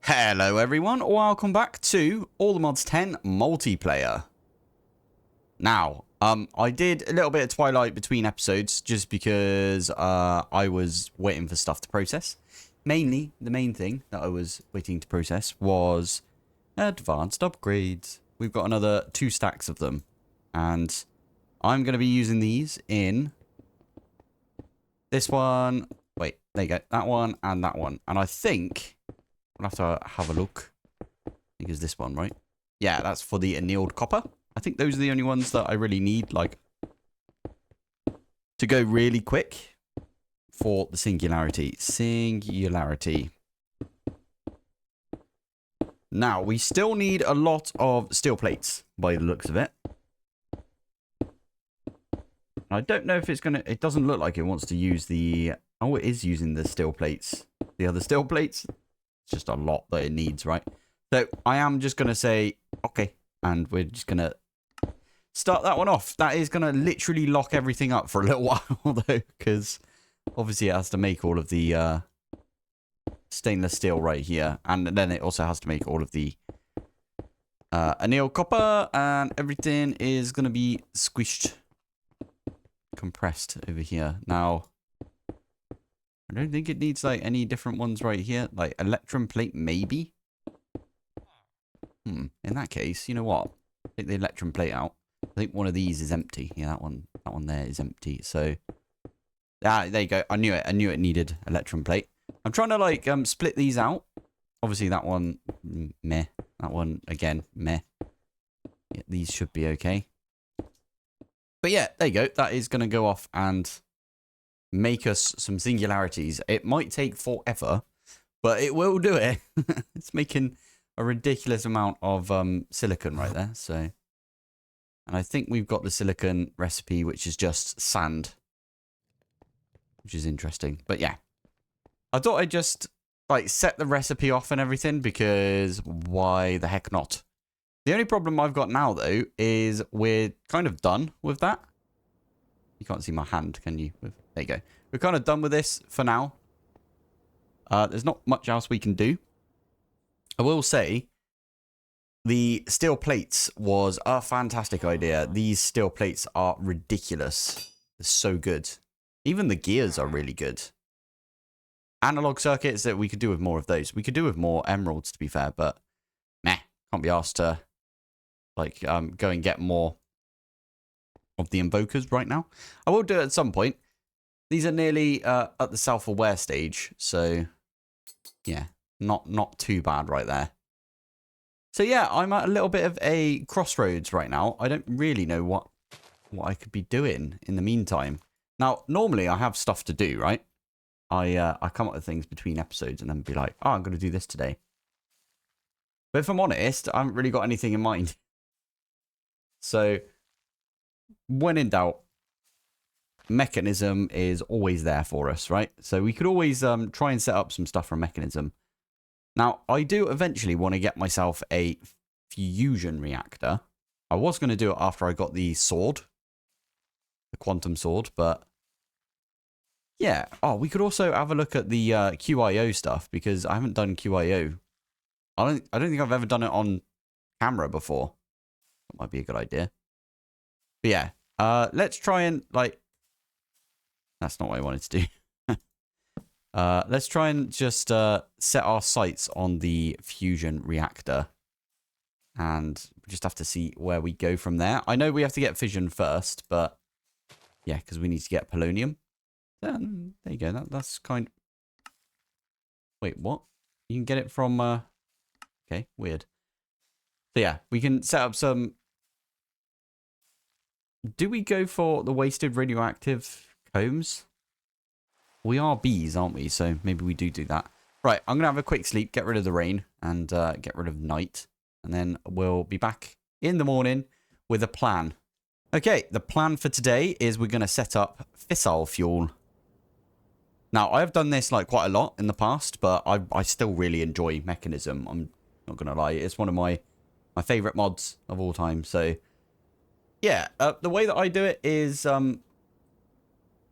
Hello everyone, welcome back to All the Mods 10 multiplayer. Now, I did a little bit of Twilight between episodes just because I was waiting for stuff to process. Mainly, the main thing that I was waiting to process was advanced upgrades. We've got another 2 stacks of them. And I'm going to be using these in this one. Wait, there you go. That one and that one. And I think I'll have to have a look. I think it's this one, right? Yeah, that's for the annealed copper. I think those are the only ones that I really need, like, to go really quick for the singularity. Singularity. Now, we still need a lot of steel plates, by the looks of it. I don't know if it's going to... It doesn't look like it wants to use the... Oh, it is using the steel plates. The other steel plates. It's just a lot that it needs, right? So I am just going to say, okay. And we're just going to start that one off. That is going to literally lock everything up for a little while, though. Because obviously it has to make all of the stainless steel right here. And then it also has to make all of the annealed copper. And everything is going to be squished. Compressed over here. Now... I don't think it needs, like, any different ones right here. Like, electrum plate, maybe? In that case, you know what? Take the electrum plate out. I think one of these is empty. Yeah, that one there is empty. So, there you go. I knew it. I knew it needed electrum plate. I'm trying to, like, split these out. Obviously, that one, meh. That one, again, meh. Yeah, these should be okay. But yeah, there you go. That is going to go off and... make us some singularities. It might take forever, but it will do it. It's making a ridiculous amount of silicon right there. So, and I think we've got the silicon recipe, which is just sand, which is interesting. But yeah, I thought I'd just like set the recipe off and everything because why the heck not? The only problem I've got now though is we're kind of done with that. You can't see my hand, can you? There you go. We're kind of done with this for now. There's not much else we can do. I will say, the steel plates was a fantastic idea. These steel plates are ridiculous. They're so good. Even the gears are really good. Analog circuits, that we could do with more of those. We could do with more emeralds, to be fair, but meh. Can't be asked to like go and get more of the invokers right now. I will do it at some point. These are nearly at the self-aware stage, so yeah, not too bad right there. So yeah, I'm at a little bit of a crossroads right now. I don't really know what I could be doing in the meantime. Now, normally I have stuff to do, right? I come up with things between episodes and then be like, oh, I'm going to do this today. But if I'm honest, I haven't really got anything in mind. So... when in doubt, mechanism is always there for us, right? So we could always try and set up some stuff from mechanism. Now, I do eventually want to get myself a fusion reactor. I was going to do it after I got the sword, the quantum sword, but yeah. Oh, we could also have a look at the QIO stuff because I haven't done QIO. I don't think I've ever done it on camera before. That might be a good idea. But yeah, let's try and, like, that's not what I wanted to do. Let's try and just set our sights on the fusion reactor. And we just have to see where we go from there. I know we have to get fission first, but yeah, because we need to get polonium. Then, there you go. That's kind of... Wait, what? You can get it from... Okay, weird. So yeah, we can set up some... Do we go for the wasted radioactive combs? We are bees, aren't we? So maybe we do that. Right, I'm going to have a quick sleep, get rid of the rain, and get rid of night. And then we'll be back in the morning with a plan. Okay, the plan for today is we're going to set up fissile fuel. Now, I have done this like quite a lot in the past, but I still really enjoy mechanism. I'm not going to lie. It's one of my favourite mods of all time, so... yeah, the way that I do it is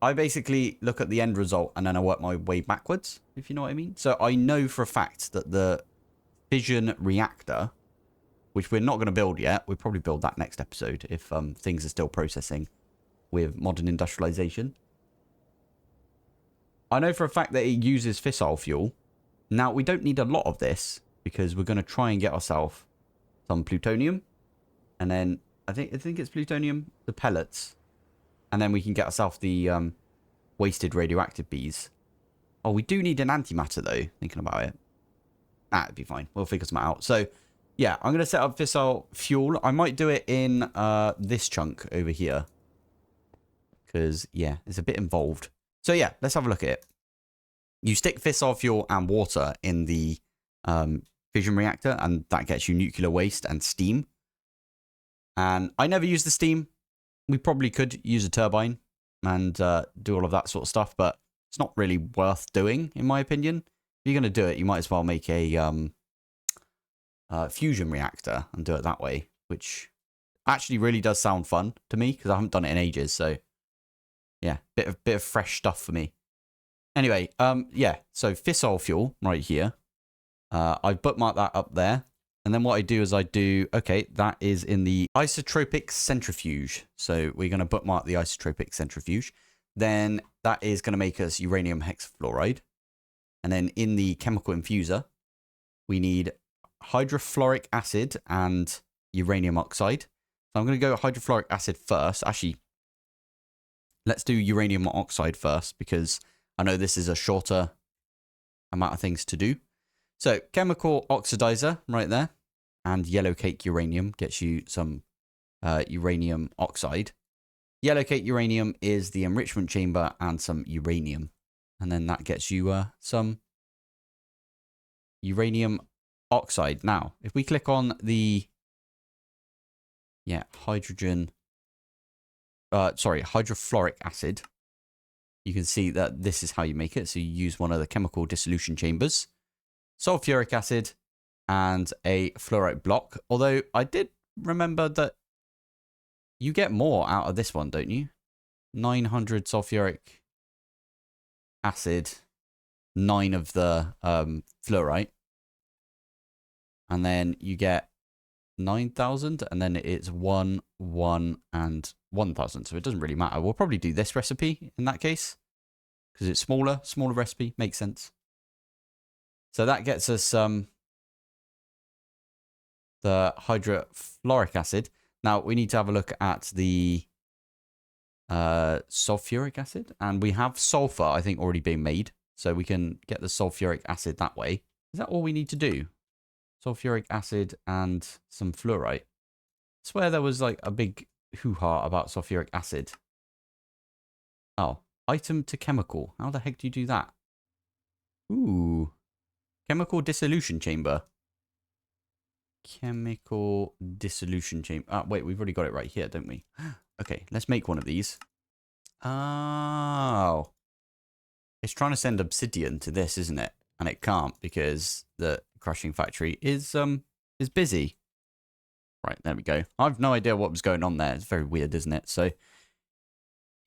I basically look at the end result and then I work my way backwards, if you know what I mean. So I know for a fact that the fission reactor, which we're not going to build yet. We'll probably build that next episode if things are still processing with modern industrialization. I know for a fact that it uses fissile fuel. Now, we don't need a lot of this because we're going to try and get ourselves some plutonium. And then, I think it's plutonium, the pellets. And then we can get ourselves the wasted radioactive bees. Oh, we do need an antimatter, though, thinking about it. Nah, it'd be fine. We'll figure some out. So, yeah, I'm going to set up fissile fuel. I might do it in this chunk over here. Because, yeah, it's a bit involved. So, yeah, let's have a look at it. You stick fissile fuel and water in the fission reactor, and that gets you nuclear waste and steam. And I never use the steam. We probably could use a turbine and do all of that sort of stuff, but it's not really worth doing, in my opinion. If you're going to do it, you might as well make a fusion reactor and do it that way, which actually really does sound fun to me because I haven't done it in ages. So, yeah, bit of fresh stuff for me. Anyway, yeah, so fissile fuel right here. I've bookmarked that up there. And then what I do is okay, that is in the isotropic centrifuge. So we're going to bookmark the isotropic centrifuge. Then that is going to make us uranium hexafluoride. And then in the chemical infuser, we need hydrofluoric acid and uranium oxide. So I'm going to go hydrofluoric acid first. Actually, let's do uranium oxide first because I know this is a shorter amount of things to do. So chemical oxidizer right there and yellow cake uranium gets you some uranium oxide. Yellow cake uranium is the enrichment chamber and some uranium. And then that gets you some uranium oxide. Now, if we click on the, hydrofluoric acid, you can see that this is how you make it. So you use one of the chemical dissolution chambers, sulfuric acid, and a fluorite block. Although I did remember that you get more out of this one, don't you? 900 sulfuric acid, 9 of the fluorite. And then you get 9,000, and then it's 1, 1, and 1,000. So it doesn't really matter. We'll probably do this recipe in that case because it's smaller recipe. Makes sense. So that gets us the hydrofluoric acid. Now we need to have a look at the sulfuric acid, and we have sulfur, I think, already being made. So we can get the sulfuric acid that way. Is that all we need to do? Sulfuric acid and some fluorite. I swear there was like a big hoo-ha about sulfuric acid. Oh, item to chemical. How the heck do you do that? Ooh. Chemical dissolution chamber. Chemical dissolution chamber. Ah, wait, we've already got it right here, don't we? Okay, let's make one of these. Oh. It's trying to send obsidian to this, isn't it? And it can't because the crushing factory is busy. Right, there we go. I've no idea what was going on there. It's very weird, isn't it? So,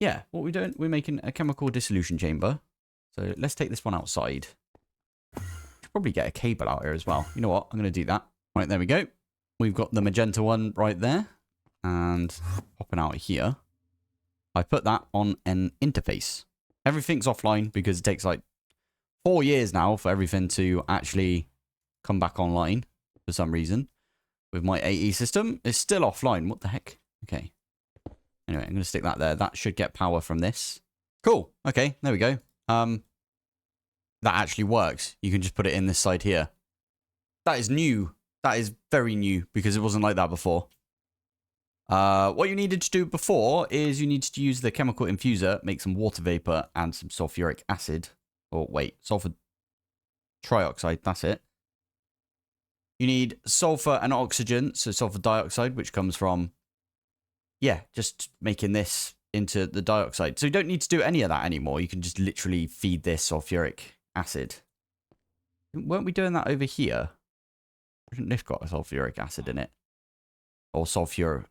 yeah, what we're doing, we're making a chemical dissolution chamber. So let's take this one outside. Should probably get a cable out here as well. You know what? I'm going to do that. Right, there we go. We've got the magenta one right there. And popping out here. I put that on an interface. Everything's offline because it takes like 4 years now for everything to actually come back online for some reason. With my AE system, it's still offline. What the heck? Okay. Anyway, I'm going to stick that there. That should get power from this. Cool. Okay, there we go. That actually works. You can just put it in this side here. That is new. That is very new because it wasn't like that before. What you needed to do before is you needed to use the chemical infuser, make some water vapor and some sulfuric acid. Or wait, sulfur trioxide, that's it. You need sulfur and oxygen, so sulfur dioxide, which comes from, yeah, just making this into the dioxide. So you don't need to do any of that anymore. You can just literally feed this sulfuric acid. Weren't we doing that over here? Hasn't this got a sulfuric acid in it? Or sulfur.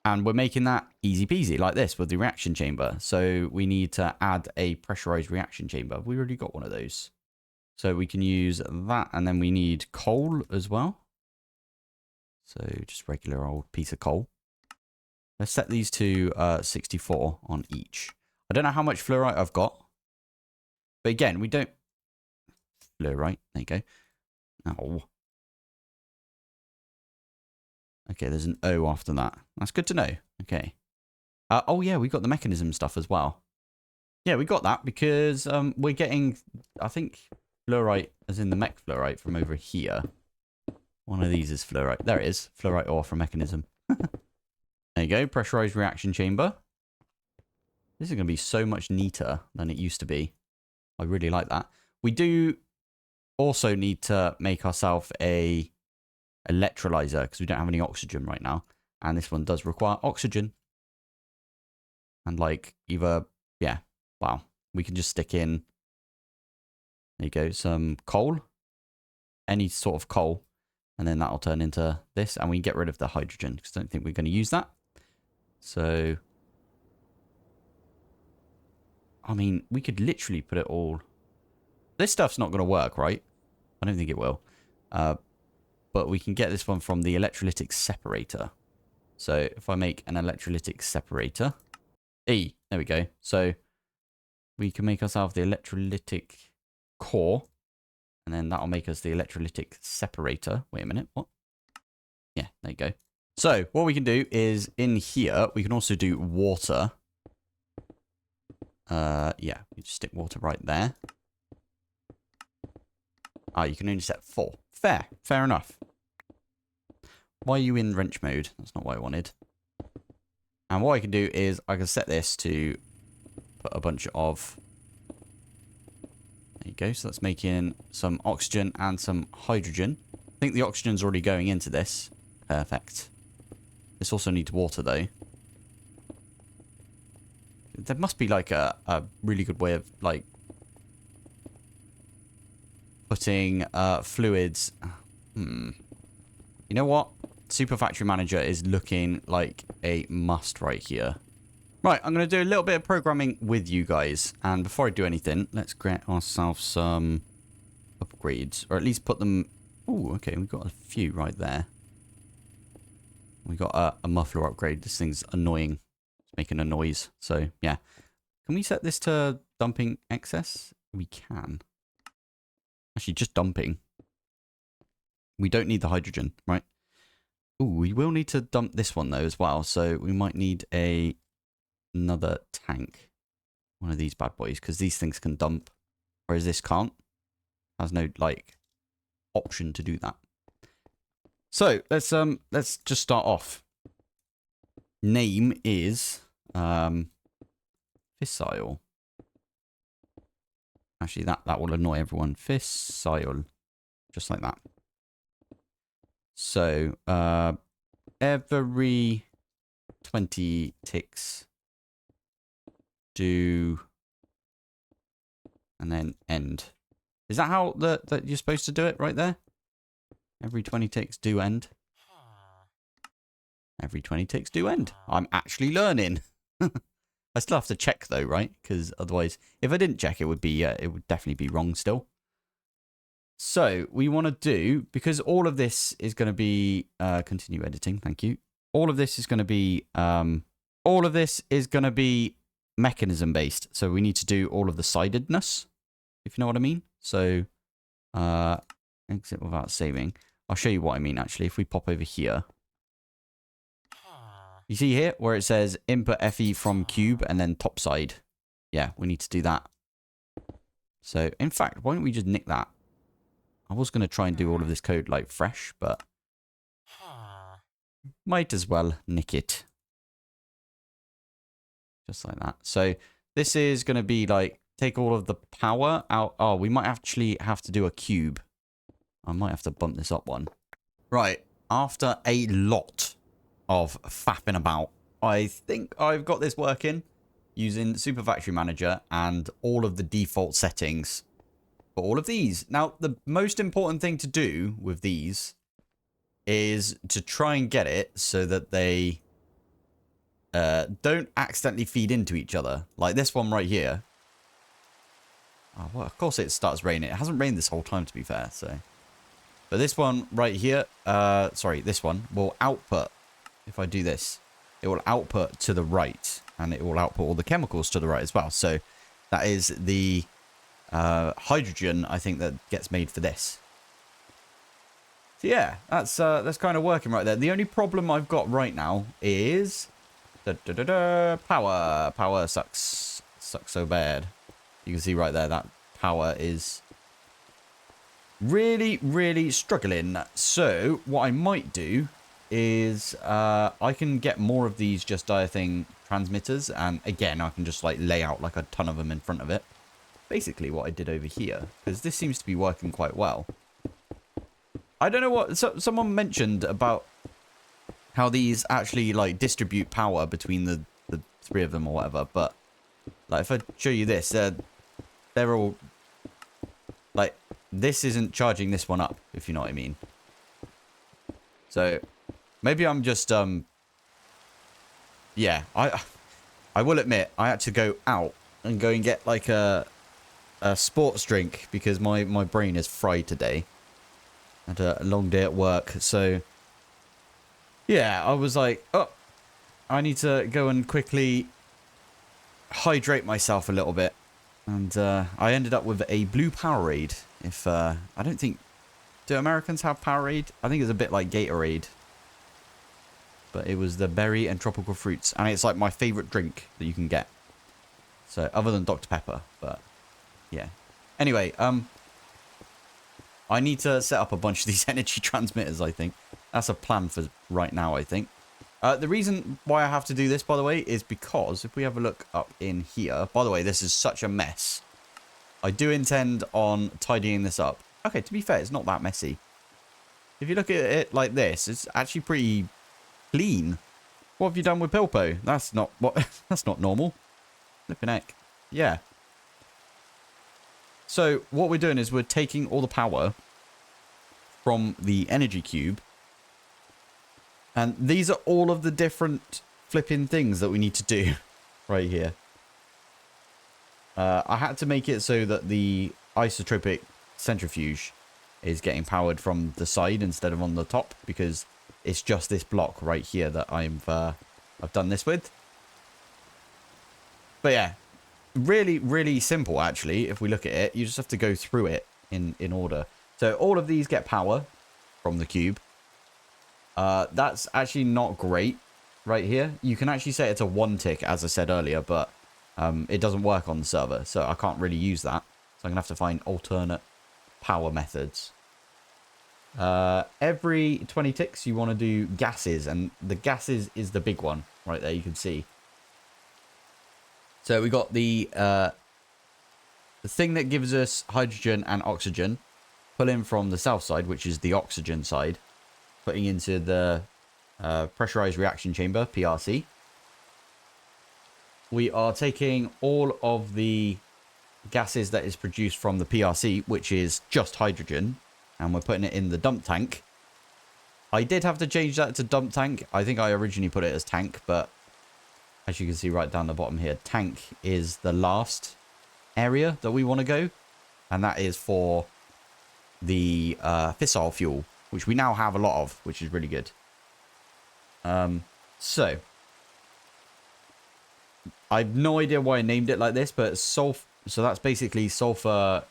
And we're making that easy peasy like this with the reaction chamber. So we need to add a pressurized reaction chamber. We already got one of those. So we can use that, and then we need coal as well. So just regular old piece of coal. Let's set these to 64 on each. I don't know how much fluorite I've got. But again, we don't... Fluorite, there you go. Oh. Okay, there's an O after that. That's good to know. Okay. Oh, yeah, we got the mechanism stuff as well. Yeah, we got that because we're getting, I think, fluorite, as in the mech fluorite, from over here. One of these is fluorite. There it is. Fluorite ore from mechanism. There you go. Pressurized reaction chamber. This is going to be so much neater than it used to be. I really like that. We do also need to make ourselves a electrolyzer because we don't have any oxygen right now, and this one does require oxygen. And like either, yeah, wow, we can just stick in, there you go, some coal, any sort of coal, and then that'll turn into this, and we can get rid of the hydrogen because I don't think we're going to use that. So I mean, we could literally put it all, this stuff's not going to work, right? I don't think it will. But we can get this one from the electrolytic separator. So if I make an electrolytic separator, E, there we go. So we can make ourselves the electrolytic core, and then that'll make us the electrolytic separator. Wait a minute, what? Yeah, there you go. So what we can do is in here, we can also do water. Yeah, we just stick water right there. Ah, you can only set 4. Fair enough. Why are you in wrench mode? That's not what I wanted. And what I can do is I can set this to put a bunch of... There you go. So that's making some oxygen and some hydrogen. I think the oxygen's already going into this. Perfect. This also needs water, though. There must be, like, a really good way of, like, putting fluids... You know what? Super Factory Manager is looking like a must right here. Right, I'm going to do a little bit of programming with you guys. And before I do anything, let's get ourselves some upgrades. Or at least put them... Oh, okay, we've got a few right there. We got a muffler upgrade. This thing's annoying. It's making a noise. So, yeah. Can we set this to dumping excess? We can. Actually, just dumping. We don't need the hydrogen, right? Ooh, we will need to dump this one, though, as well. So we might need another tank. One of these bad boys, because these things can dump. Whereas this can't. Has no, like, option to do that. So, let's just start off. Name is Fissile. Actually, that will annoy everyone. Fissile. Just like that. So, every 20 ticks, do, and then end. Is that how that you're supposed to do it right there? Every 20 ticks, do end. Every 20 ticks, do end. I'm actually learning. I still have to check though, right? Because otherwise, if I didn't check, it would definitely be wrong still. So we want to do, because all of this is going to be, continue editing, thank you. All of this is going to be, mechanism based. So we need to do all of the sidedness, if you know what I mean. So, exit without saving. I'll show you what I mean, actually. If we pop over here. You see here where it says input FE from cube and then top side. Yeah, we need to do that. So, in fact, why don't we just nick that? I was going to try and do all of this code like fresh, but might as well nick it. Just like that. So this is going to be like, take all of the power out. Oh, we might actually have to do a cube. I might have to bump this up one. Right. After a lot of faffing about, I think I've got this working using Super Factory Manager and all of the default settings. All of these. Now, the most important thing to do with these is to try and get it so that they don't accidentally feed into each other. Like this one right here. Oh, well, of course it starts raining. It hasn't rained this whole time, to be fair. So, but this one right here, sorry, this one will output. If I do this, it will output to the right, and it will output all the chemicals to the right as well. So that is the hydrogen, I think, that gets made for this. So yeah, that's kind of working right there. The only problem I've got right now is power. Power sucks so bad. You can see right there that power is really struggling. So what I might do is I can get more of these just thing transmitters, and again I can just like lay out like a ton of them in front of it. Basically what I did over here, because this seems to be working quite well. I don't know what someone mentioned about how these actually like distribute power between the three of them or whatever, but like if I show you this, they're all like, this isn't charging this one up, if you know what I mean. So maybe I'm just yeah, I will admit I had to go out and go and get like a sports drink because my brain is fried today. Had a long day at work, so yeah, I was like, oh, I need to go and quickly hydrate myself a little bit, and I ended up with a blue Powerade. If I don't think, do Americans have Powerade? I think it's a bit like Gatorade, but it was the berry and tropical fruits, and it's like my favorite drink that you can get. So other than Dr. Pepper, but yeah. Anyway, I need to set up a bunch of these energy transmitters, I think. That's a plan for right now, I think. The reason why I have to do this, by the way, is because if we have a look up in here... By the way, this is such a mess. I do intend on tidying this up. Okay, to be fair, it's not that messy. If you look at it like this, it's actually pretty clean. What have you done with Pilpoh? That's not what. That's not normal. Flipping heck. Yeah. So what we're doing is we're taking all the power from the energy cube. And these are all of the different flipping things that we need to do right here. I had to make it so that the isotropic centrifuge is getting powered from the side instead of on the top, because it's just this block right here that I've done this with. But yeah. Really simple, actually. If we look at it, you just have to go through it in order. So all of these get power from the cube. That's actually not great right here. You can actually say it's a 1 tick, as I said earlier, but it doesn't work on the server, so I can't really use that. So I'm gonna have to find alternate power methods. Every 20 ticks you want to do gases, and the gases is the big one right there, you can see. So we got the thing that gives us hydrogen and oxygen, pulling from the south side, which is the oxygen side, putting into the pressurized reaction chamber, PRC. We are taking all of the gases that is produced from the PRC, which is just hydrogen, and we're putting it in the dump tank. I did have to change that to dump tank. I think I originally put it as tank, but as you can see right down the bottom here, tank is the last area that we want to go. And that is for the fissile fuel, which we now have a lot of, which is really good. So I've no idea why I named it like this, but so that's basically sulfur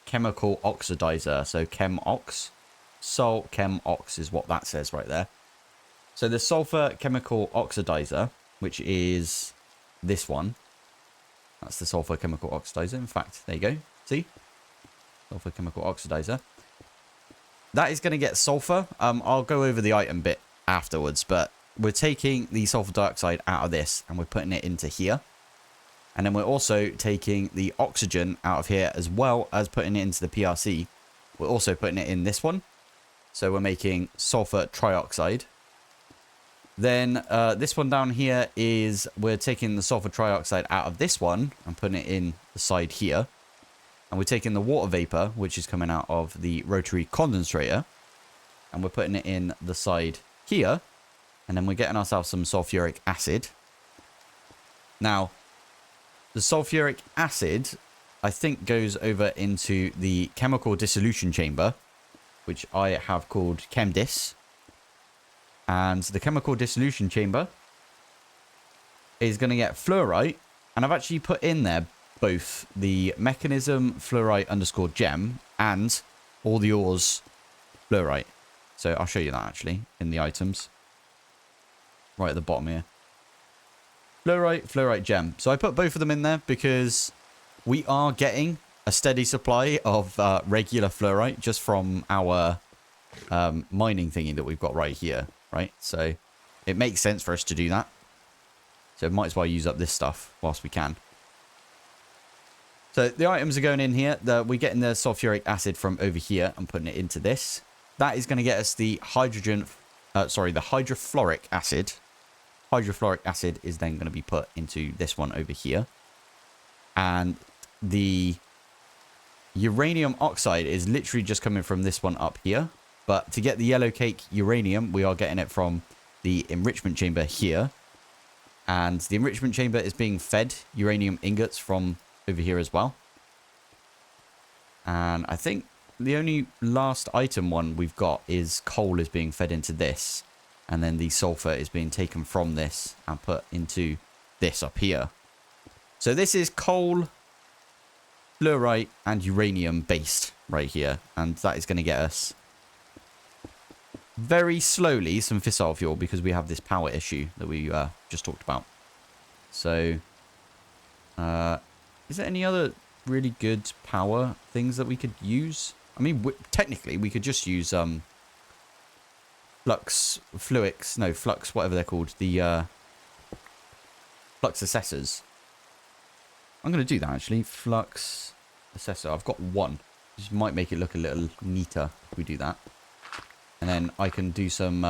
chemical oxidizer. So ChemOx. Sol ChemOx is what that says right there. So the sulfur chemical oxidizer, which is this one. That's the sulfur chemical oxidizer. In fact, there you go. See? Sulfur chemical oxidizer. That is going to get sulfur. I'll go over the item bit afterwards, but we're taking the sulfur dioxide out of this and we're putting it into here. And then we're also taking the oxygen out of here, as well as putting it into the PRC. We're also putting it in this one. So we're making sulfur trioxide. Then this one down here is we're taking the sulfur trioxide out of this one and putting it in the side here. And we're taking the water vapor, which is coming out of the rotary condensator, and we're putting it in the side here. And then we're getting ourselves some sulfuric acid, Now, the sulfuric acid, I think, goes over into the chemical dissolution chamber, which I have called ChemDis. And the chemical dissolution chamber is going to get fluorite. And I've actually put in there both the mechanism fluorite underscore gem and all the ores fluorite. So I'll show you that actually in the items. Right at the bottom here. Fluorite gem. So I put both of them in there because we are getting a steady supply of regular fluorite just from our mining thingy that we've got right here. Right, so it makes sense for us to do that. So might as well use up this stuff whilst we can. So the items are going in here. We're getting the sulfuric acid from over here and putting it into this. That is going to get us the the hydrofluoric acid. Hydrofluoric acid is then going to be put into this one over here. And the uranium oxide is literally just coming from this one up here. But to get the yellow cake uranium, we are getting it from the enrichment chamber here. And the enrichment chamber is being fed uranium ingots from over here as well. And I think the only last item one we've got is coal is being fed into this. And then the sulfur is being taken from this and put into this up here. So this is coal, fluorite, and uranium based right here. And that is going to get us very slowly some fissile fuel because we have this power issue that we just talked about. So, is there any other really good power things that we could use? I mean, technically, we could just use flux, whatever they're called, the flux assessors. I'm going to do that, actually. Flux assessor. I've got one. This might make it look a little neater if we do that. And then I can do some...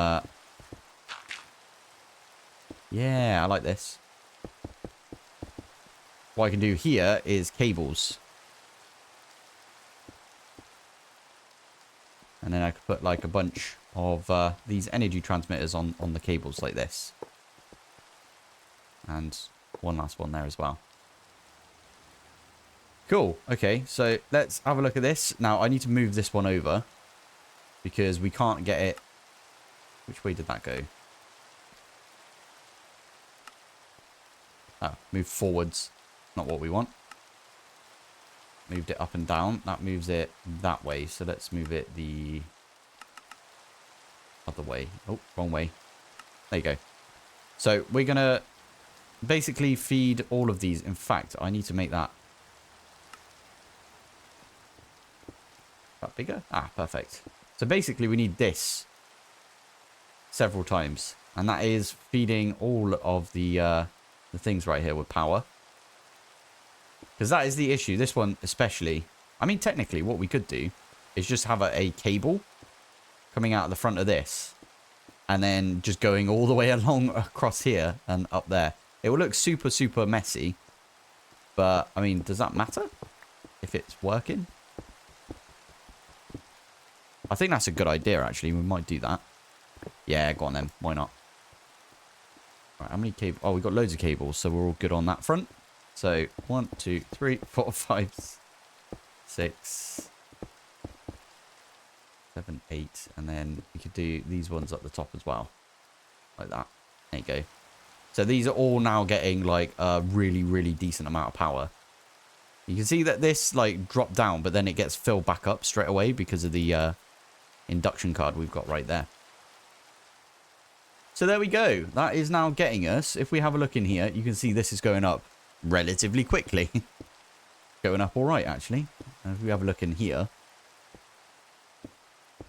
yeah, I like this. What I can do here is cables. And then I could put like a bunch of these energy transmitters on the cables like this. And one last one there as well. Cool. Okay, so let's have a look at this. Now, I need to move this one over. Because we can't get it... Which way did that go? Oh, move forwards. Not what we want. Moved it up and down. That moves it that way. So let's move it the other way. Oh, wrong way. There you go. So we're going to basically feed all of these. In fact, I need to make that bigger. Ah, perfect. So basically we need this several times. And that is feeding all of the things right here with power. Because that is the issue. This one especially. I mean, technically what we could do is just have a cable coming out of the front of this. And then just going all the way along across here and up there. It will look super, super messy. But, I mean, does that matter? If it's working? I think that's a good idea, actually. We might do that. Yeah, go on then. Why not? Right, how many cables? Oh, we've got loads of cables, so we're all good on that front. So, 1, 2, 3, 4, 5, 6, 7, 8. And then we could do these ones up the top as well. Like that. There you go. So these are all now getting, like, a really, really decent amount of power. You can see that this, like, dropped down, but then it gets filled back up straight away because of the induction card we've got right there. So there we go. That is now getting us. If we have a look in here, you can see this is going up relatively quickly. Going up all right, actually. And if we have a look in here,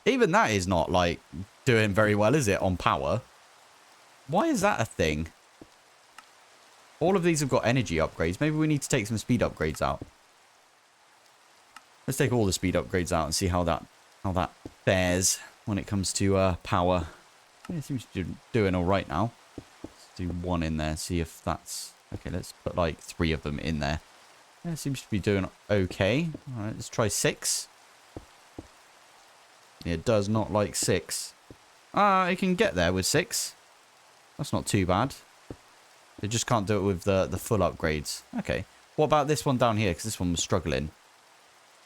even that is not, like, doing very well, is it, on power? Why is that a thing? All of these have got energy upgrades. Maybe we need to take some speed upgrades out. Let's take all the speed upgrades out and see how that fares when it comes to power. Yeah, it seems to be doing all right now. Let's do one in there, see if that's... Okay, let's put like 3 of them in there. Yeah, it seems to be doing okay. All right, let's try 6. Yeah, it does not like 6. It can get there with 6. That's not too bad. They just can't do it with the full upgrades. Okay. What about this one down here? Because this one was struggling.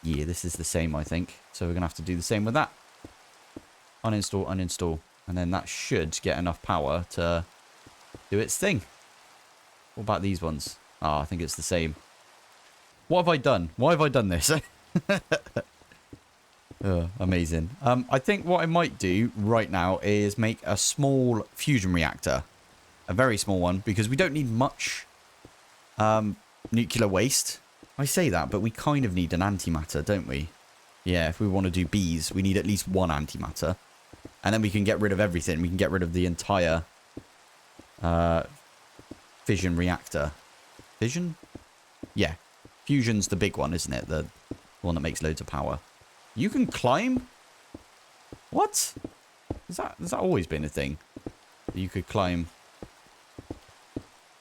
Yeah, this is the same, I think. So we're going to have to do the same with that. Uninstall, uninstall. And then that should get enough power to do its thing. What about these ones? Oh, I think it's the same. What have I done? Why have I done this? Oh, amazing. I think what I might do right now is make a small fusion reactor. A very small one, because we don't need much nuclear waste. I say that, but we kind of need an antimatter, don't we? Yeah, if we want to do bees, we need at least one antimatter. And then we can get rid of everything. We can get rid of the entire fission reactor. Fission? Yeah. Fusion's the big one, isn't it? The one that makes loads of power. You can climb? What? Has that always been a thing? You could climb.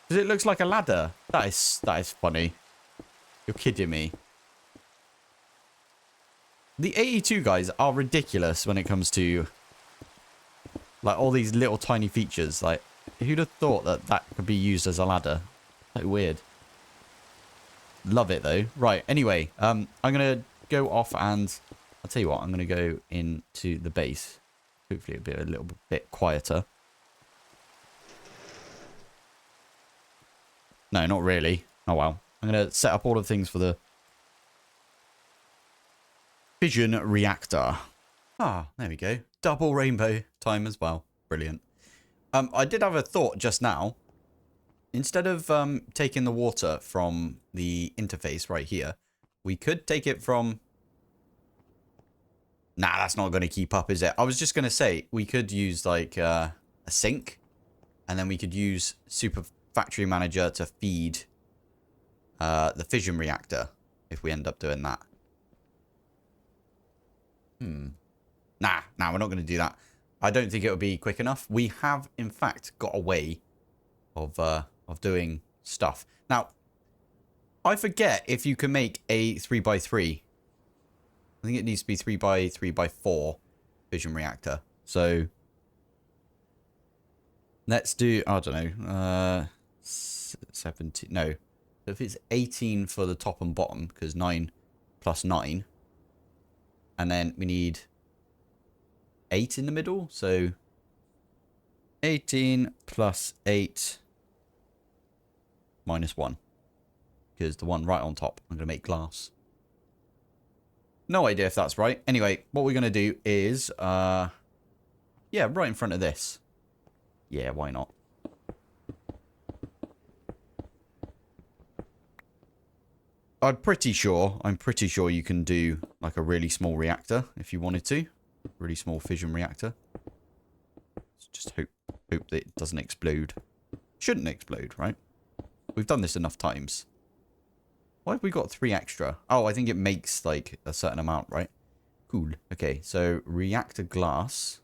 Because it looks like a ladder. That is funny. You're kidding me. The 82 guys are ridiculous when it comes to like all these little tiny features. Like, who'd have thought that could be used as a ladder? So weird. Love it though. Right, anyway, I'm gonna go off and I'll tell you what, I'm gonna go into the base. Hopefully it'll be a little bit quieter. No, not really. Oh well. I'm gonna set up all the things for the fission reactor. Ah, there we go. Double rainbow time as well. Brilliant. I did have a thought just now. Instead of taking the water from the interface right here, we could take it from... Nah, that's not going to keep up, is it? I was just going to say, we could use like a sink, and then we could use Super Factory Manager to feed the fission reactor, if we end up doing that. Nah, we're not going to do that. I don't think it would be quick enough. We have, in fact, got a way of doing stuff. Now, I forget if you can make a 3x3. I think it needs to be 3x3x4 fission reactor. So, let's do, I don't know, 17, no. So if it's 18 for the top and bottom, because 9 plus 9. And then we need 8 in the middle. So 18 plus 8 minus 1. Because the one right on top, I'm going to make glass. No idea if that's right. Anyway, what we're going to do is, yeah, right in front of this. Yeah, why not? I'm pretty sure you can do like a really small reactor if you wanted to. Really small fission reactor. Just hope that it doesn't explode. Shouldn't explode, right? We've done this enough times. Why have we got 3 extra? Oh, I think it makes like a certain amount, right? Cool. Okay, so reactor glass.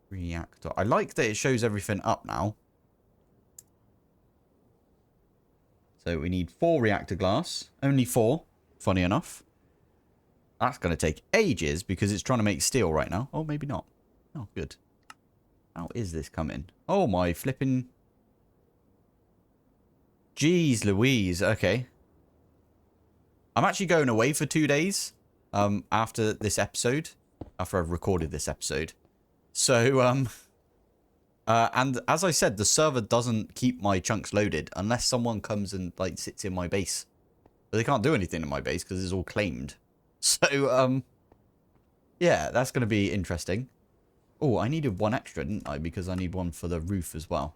Reactor. I like that it shows everything up now. So we need 4 reactor glass. Only 4, funny enough. That's going to take ages because it's trying to make steel right now. Oh, maybe not. Oh, good. How is this coming? Oh, my flipping... Jeez Louise. Okay. I'm actually going away for 2 days after this episode. After I've recorded this episode. So, and as I said, the server doesn't keep my chunks loaded unless someone comes and like sits in my base. But they can't do anything in my base because it's all claimed. So, yeah, that's going to be interesting. Oh, I needed 1 extra, didn't I? Because I need 1 for the roof as well.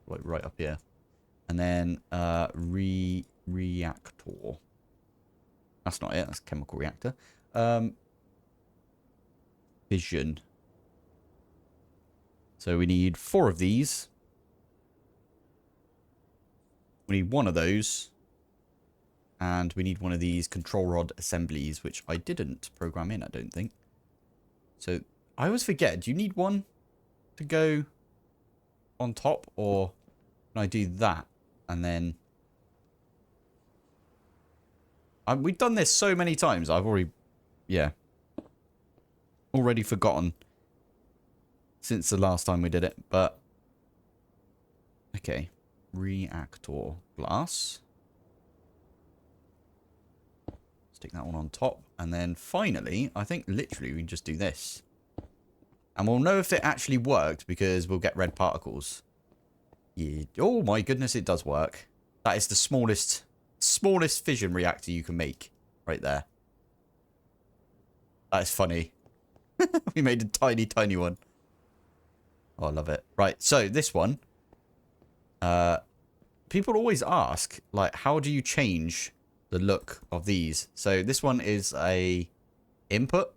Like right up here. And then, reactor. That's not it. That's chemical reactor. Fission. So we need 4 of these. We need 1 of those. And we need 1 of these control rod assemblies, which I didn't program in, I don't think. So I always forget, do you need 1 to go on top? Or can I do that? And then... we've done this so many times, I've already... Yeah. Already forgotten. Since the last time we did it, but... Okay. reactor glass. Stick that one on top. And then finally, I think literally we can just do this. And we'll know if it actually worked because we'll get red particles. Yeah. Oh my goodness, it does work. That is the smallest fission reactor you can make right there. That is funny. We made a tiny, tiny one. Oh, I love it. Right, so this one. People always ask, like, how do you change the look of these? So this one is a input.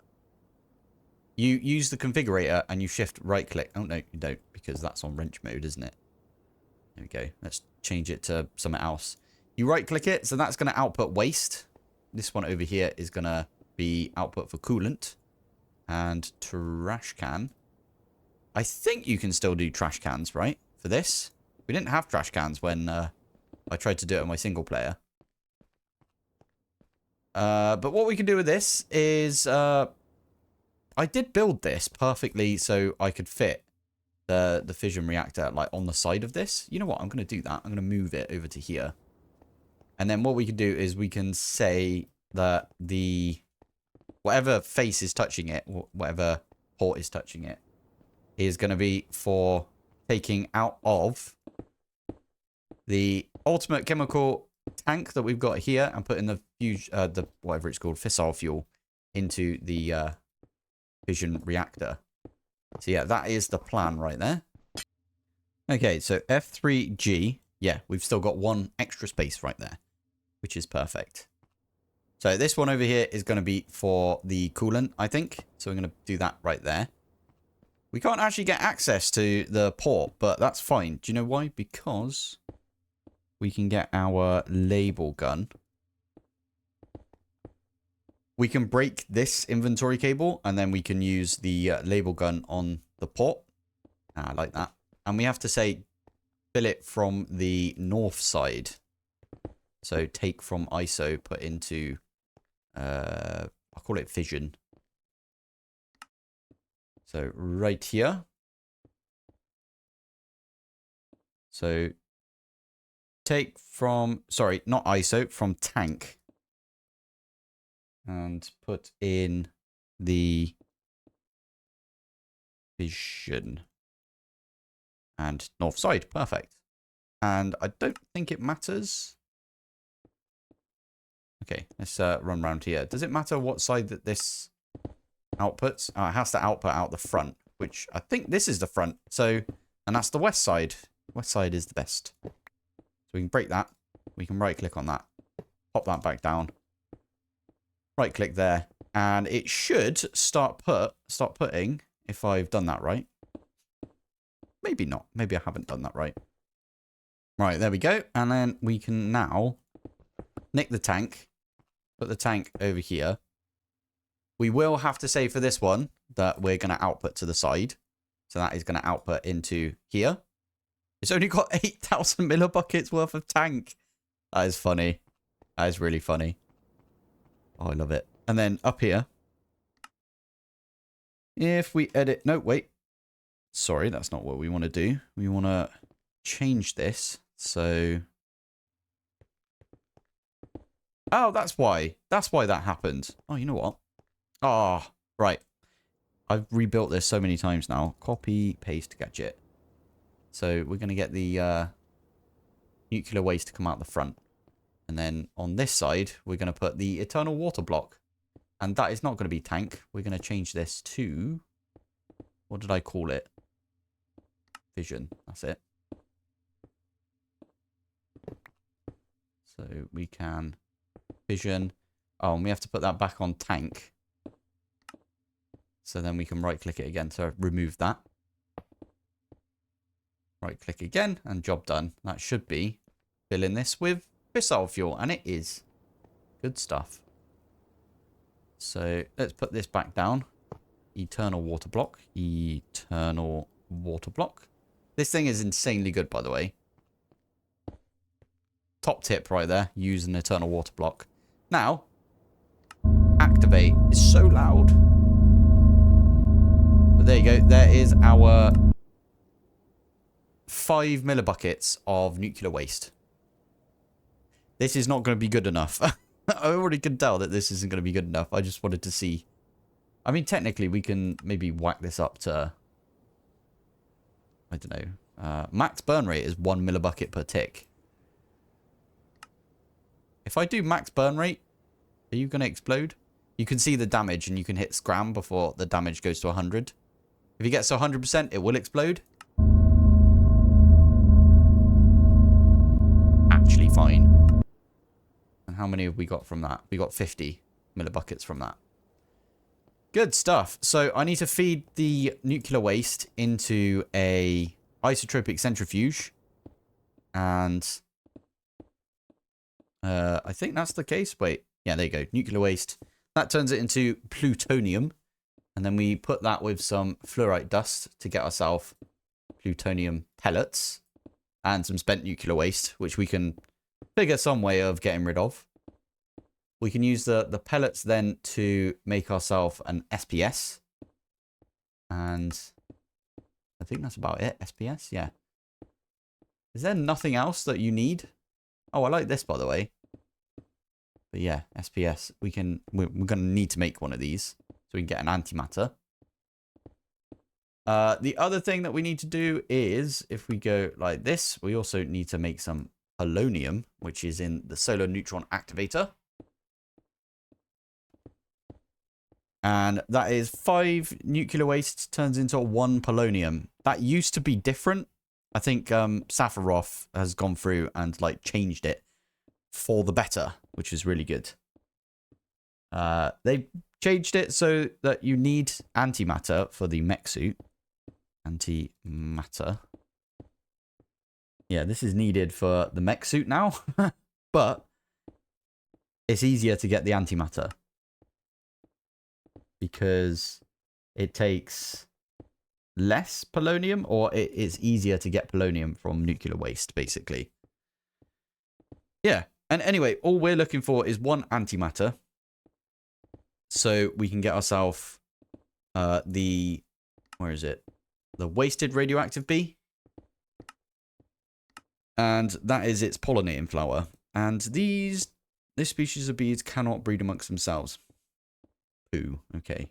You use the configurator and you shift right click. Oh, no, you don't, because that's on wrench mode, isn't it? There we go. Let's change it to something else. You right click it, so that's going to output waste. This one over here is going to be output for coolant. And trash can. I think you can still do trash cans, right? For this. We didn't have trash cans when I tried to do it on my single player. But what we can do with this is... I did build this perfectly so I could fit the fission reactor like on the side of this. You know what? I'm going to do that. I'm going to move it over to here. And then what we can do is we can say that the... whatever face is touching it, whatever port is touching it, is going to be for taking out of the ultimate chemical tank that we've got here and putting the whatever it's called, fissile fuel into the fission reactor. So yeah, that is the plan right there. Okay, so F3G, yeah, we've still got one extra space right there, which is perfect. So this one over here is going to be for the coolant, I think. So we're going to do that right there. We can't actually get access to the port, but that's fine. Do you know why? Because we can get our label gun. We can break this inventory cable, and then we can use the label gun on the port. I like that. And we have to say, fill it from the north side. So take from ISO, put into... I'll call it fission. So right here. So take from, sorry, not ISO, from tank. And put in the fission. And north side, perfect. And I don't think it matters. Okay, let's run around here. Does it matter what side that this outputs? Oh, it has to output out the front, which I think this is the front. So, and that's the west side. West side is the best. So we can break that. We can right click on that. Pop that back down. Right click there. And it should start putting, if I've done that right. Maybe not. Maybe I haven't done that right. Right, there we go. And then we can now nick the tank. Put the tank over here. We will have to say for this one that we're going to output to the side. So that is going to output into here. It's only got 8,000 millibuckets worth of tank. That is funny. That is really funny. Oh, I love it. And then up here. If we edit... No, wait. Sorry, that's not what we want to do. We want to change this. So... Oh, that's why. That's why that happened. Oh, you know what? Oh, right. I've rebuilt this so many times now. Copy, paste, gadget. So we're going to get the nuclear waste to come out the front. And then on this side, we're going to put the eternal water block. And that is not going to be tank. We're going to change this to... What did I call it? Fission. That's it. So we can... Fission. Oh, and we have to put that back on tank. So then we can right click it again. So remove that. Right click again and job done. That should be filling this with fissile fuel. And it is. Good stuff. So let's put this back down. Eternal water block. Eternal water block. This thing is insanely good, by the way. Top tip right there. Use an eternal water block. Now, activate is so loud. But there you go. There is our 5 millibuckets of nuclear waste. This is not going to be good enough. I already can tell that this isn't going to be good enough. I just wanted to see. I mean, technically, we can maybe whack this up to, I don't know. Max burn rate is 1 millibucket per tick. If I do max burn rate, are you going to explode? You can see the damage and you can hit scram before the damage goes to 100. If it gets to 100%, it will explode. Actually fine. And how many have we got from that? We got 50 millibuckets from that. Good stuff. So I need to feed the nuclear waste into a isotropic centrifuge. And I think that's the case. Wait. Yeah, there you go. Nuclear waste. That turns it into plutonium. And then we put that with some fluorite dust to get ourselves plutonium pellets. And some spent nuclear waste, which we can figure some way of getting rid of. We can use the pellets then to make ourselves an SPS. And I think that's about it. SPS, yeah. Is there nothing else that you need? Oh, I like this, by the way. But yeah, SPS. We're going to need to make one of these so we can get an antimatter. The other thing that we need to do is, if we go like this, we also need to make some polonium, which is in the solar neutron activator. And that is 5 nuclear waste turns into 1 polonium. That used to be different. I think Safarov has gone through and like changed it for the better, which is really good. They changed it so that you need antimatter for the mech suit. Antimatter. Yeah, this is needed for the mech suit now. But it's easier to get the antimatter. Because it takes less polonium, or it is easier to get polonium from nuclear waste, basically. Yeah, and anyway, all we're looking for is 1 antimatter. So we can get ourselves the, where is it? The wasted radioactive bee. And that is its pollinating flower. And this species of bees cannot breed amongst themselves. Ooh, okay.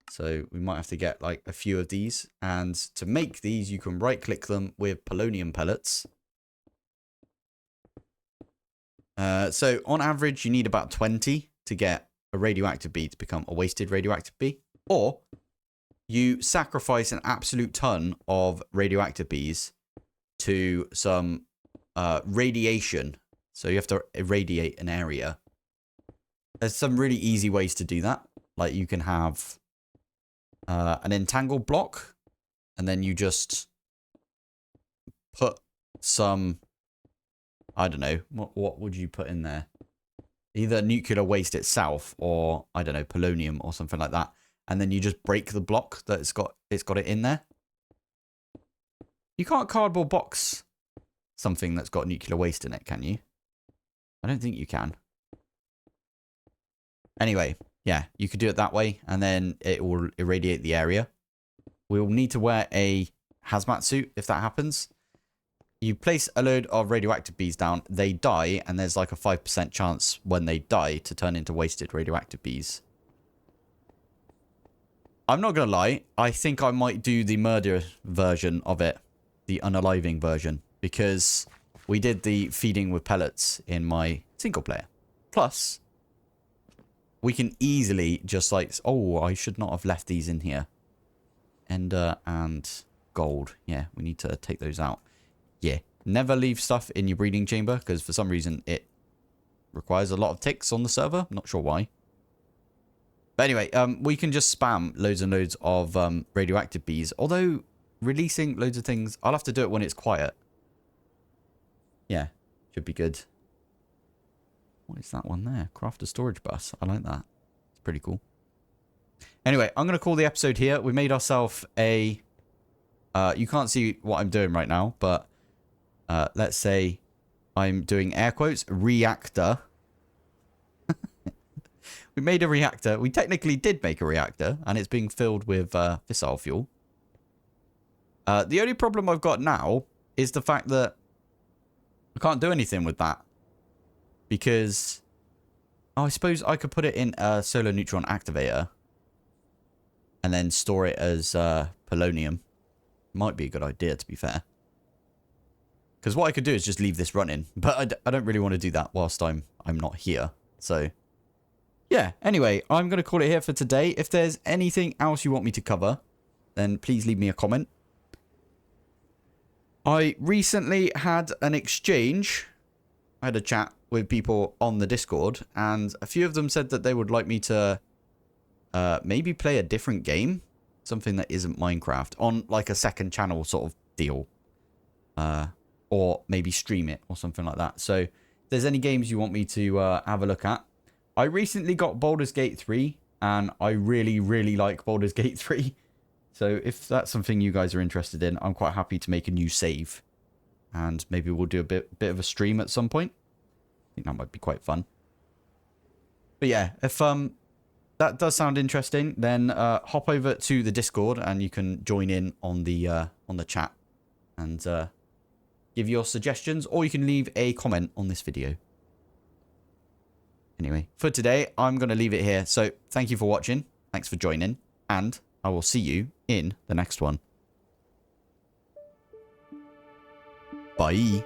So we might have to get like a few of these. And to make these, you can right click them with polonium pellets. So on average, you need about 20 to get a radioactive bee to become a wasted radioactive bee. Or you sacrifice an absolute ton of radioactive bees to some radiation. So you have to irradiate an area. There's some really easy ways to do that. Like you can have an entangled block, and then you just put some, I don't know, what would you put in there? Either nuclear waste itself, or I don't know, polonium or something like that. And then you just break the block that it's got it in there. You can't cardboard box something that's got nuclear waste in it, can you? I don't think you can. Anyway, yeah, you could do it that way, and then it will irradiate the area. We'll need to wear a hazmat suit if that happens. You place a load of radioactive bees down, they die, and there's like a 5% chance when they die to turn into wasted radioactive bees. I'm not going to lie, I think I might do the murder version of it, the unaliving version, because we did the feeding with pellets in my single player. Plus, we can easily just like, oh, I should not have left these in here. Ender and gold. Yeah, we need to take those out. Yeah, never leave stuff in your breeding chamber, because for some reason it requires a lot of ticks on the server. I'm not sure why. But anyway, we can just spam loads and loads of radioactive bees. Although, releasing loads of things, I'll have to do it when it's quiet. Yeah, should be good. What is that one there? Craft a storage bus. I like that. It's pretty cool. Anyway, I'm going to call the episode here. We made ourselves a... you can't see what I'm doing right now, but let's say I'm doing air quotes, reactor. We made a reactor. We technically did make a reactor, and it's being filled with fissile fuel. The only problem I've got now is the fact that I can't do anything with that. Because, oh, I suppose I could put it in a solar neutron activator. And then store it as polonium. Might be a good idea, to be fair. Because what I could do is just leave this running. But I don't really want to do that whilst I'm not here. So, yeah. Anyway, I'm going to call it here for today. If there's anything else you want me to cover, then please leave me a comment. I recently had an exchange. I had a chat with people on the Discord. And a few of them said that they would like me to maybe play a different game. Something that isn't Minecraft. On like a second channel sort of deal. Or maybe stream it or something like that. So if there's any games you want me to have a look at. I recently got Baldur's Gate 3. And I really, really like Baldur's Gate 3. So if that's something you guys are interested in, I'm quite happy to make a new save. And maybe we'll do a bit of a stream at some point. I think that might be quite fun. But yeah, if that does sound interesting, then hop over to the Discord and you can join in on the chat. And give your suggestions, or you can leave a comment on this video. Anyway, for today, I'm going to leave it here. So thank you for watching. Thanks for joining. And I will see you in the next one. Bye.